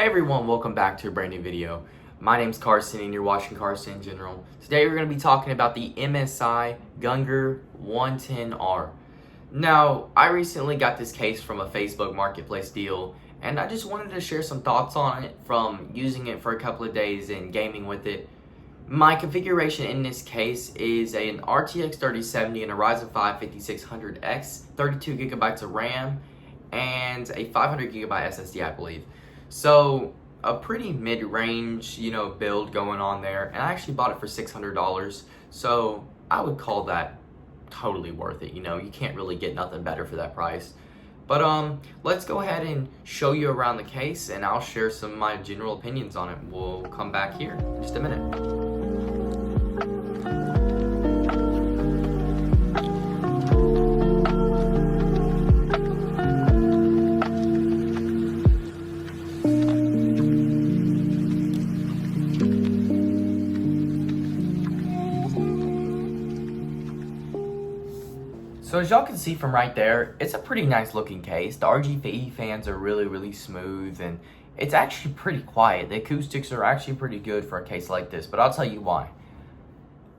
Hey everyone, welcome back to a brand new video. My name's Carson and you're watching Carson in General. Today we're going to be talking about the MSI Gungnir 110R. Now, I recently got this case from a Facebook Marketplace deal and I just wanted to share some thoughts on it from using it for a couple of days and gaming with it. My configuration in this case is an RTX 3070 and a Ryzen 5 5600X, 32 gigabytes of RAM, and a 500 gigabyte SSD, I believe. So a pretty mid-range, build going on there, and I actually bought it for $600. So I would call that totally worth it. You can't really get nothing better for that price. But let's go ahead and show you around the case, and I'll share some of my general opinions on it. We'll come back here in just a minute. So as y'all can see from right there, it's a pretty nice looking case. The RGB fans are really smooth, and it's actually pretty quiet. The acoustics are actually pretty good for a case like this, but I'll tell you why.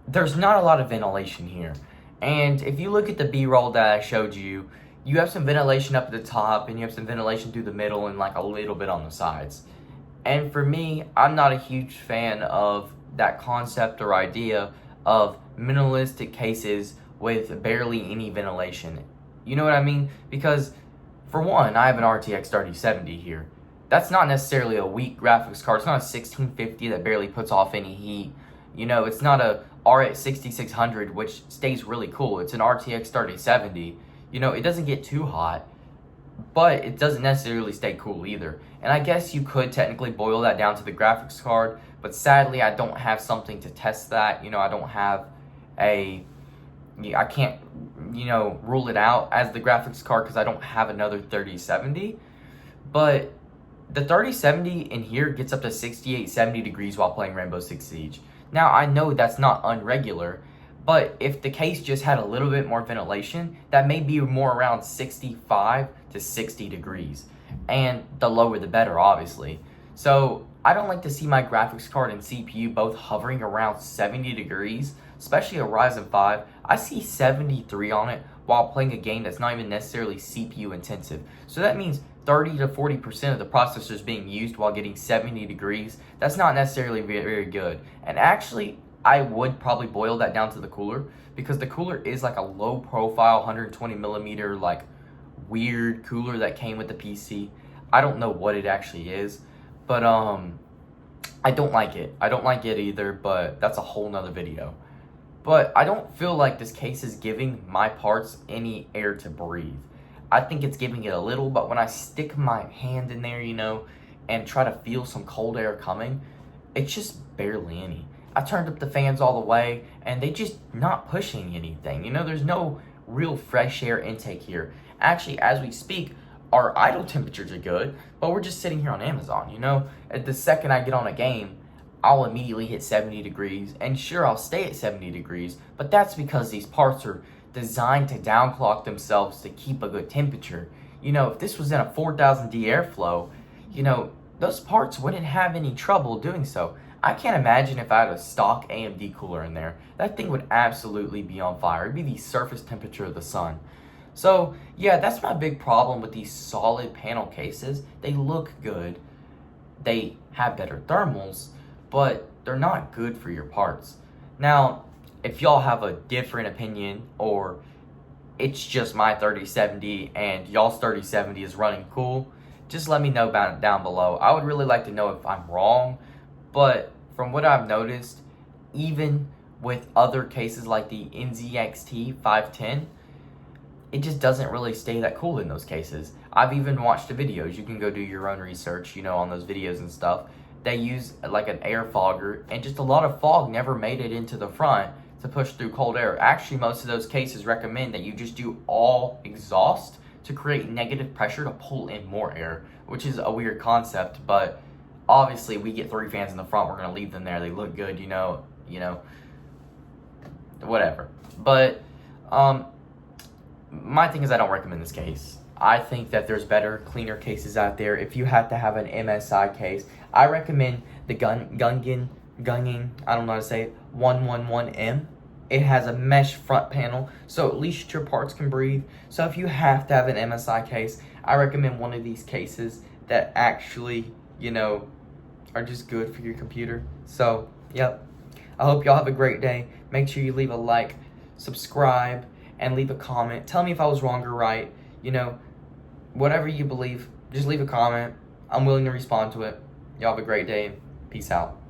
There's not a lot of ventilation here. And if you look at the B-roll that I showed you, you have some ventilation up at the top, and you have some ventilation through the middle, and like a little bit on the sides. And for me, I'm not a huge fan of that concept or idea of minimalistic cases with barely any ventilation. You know what I mean? Because for one, I have an RTX 3070 here. That's not necessarily a weak graphics card. It's not a 1650 that barely puts off any heat. It's not a RX 6600 which stays really cool. It's an RTX 3070. It doesn't get too hot, but it doesn't necessarily stay cool either. And I guess you could technically boil that down to the graphics card, but sadly I don't have something to test that. I don't have I can't, rule it out as the graphics card because I don't have another 3070. But the 3070 in here gets up to 68, 70 degrees while playing Rainbow Six Siege. Now, I know that's not unregular, but if the case just had a little bit more ventilation, that may be more around 65 to 60 degrees. And the lower the better, obviously. So I don't like to see my graphics card and CPU both hovering around 70 degrees, especially a Ryzen 5. I see 73 on it while playing a game that's not even necessarily CPU intensive. So that means 30 to 40% of the processor is being used while getting 70 degrees. That's not necessarily very good. And actually, I would probably boil that down to the cooler, because the cooler is like a low profile 120 millimeter like weird cooler that came with the PC. I don't know what it actually is, but I don't like it. I don't like it either, but that's a whole nother video. But I don't feel like this case is giving my parts any air to breathe. I think it's giving it a little, but when I stick my hand in there, and try to feel some cold air coming, it's just barely any. I turned up the fans all the way, and they just not pushing anything. There's no real fresh air intake here. Actually, as we speak, our idle temperatures are good, but we're just sitting here on Amazon, At the second I get on a game, I'll immediately hit 70 degrees, and sure, I'll stay at 70 degrees, but that's because these parts are designed to downclock themselves to keep a good temperature. If this was in a 4000D airflow, those parts wouldn't have any trouble doing so. I can't imagine if I had a stock AMD cooler in there. That thing would absolutely be on fire. It'd be the surface temperature of the sun. So, yeah, that's my big problem with these solid panel cases. They look good. They have better thermals, but they're not good for your parts. Now, if y'all have a different opinion, or it's just my 3070 and y'all's 3070 is running cool, just let me know down below. I would really like to know if I'm wrong, but from what I've noticed, even with other cases like the NZXT 510, it just doesn't really stay that cool in those cases. I've even watched the videos. You can go do your own research, on those videos and stuff. They use like an air fogger, and just a lot of fog never made it into the front to push through cold air. Actually, most of those cases recommend that you just do all exhaust to create negative pressure to pull in more air, which is a weird concept, but obviously we get 3 fans in the front. We're going to leave them there. They look good, whatever. But my thing is, I don't recommend this case. I think that there's better, cleaner cases out there. If you have to have an MSI case, I recommend the Gungnir, I don't know how to say it, 111M. It has a mesh front panel, so at least your parts can breathe. So if you have to have an MSI case, I recommend one of these cases that actually, are just good for your computer. So, yep. I hope y'all have a great day. Make sure you leave a like, subscribe, and leave a comment. Tell me if I was wrong or right. Whatever you believe, just leave a comment. I'm willing to respond to it. Y'all have a great day. Peace out.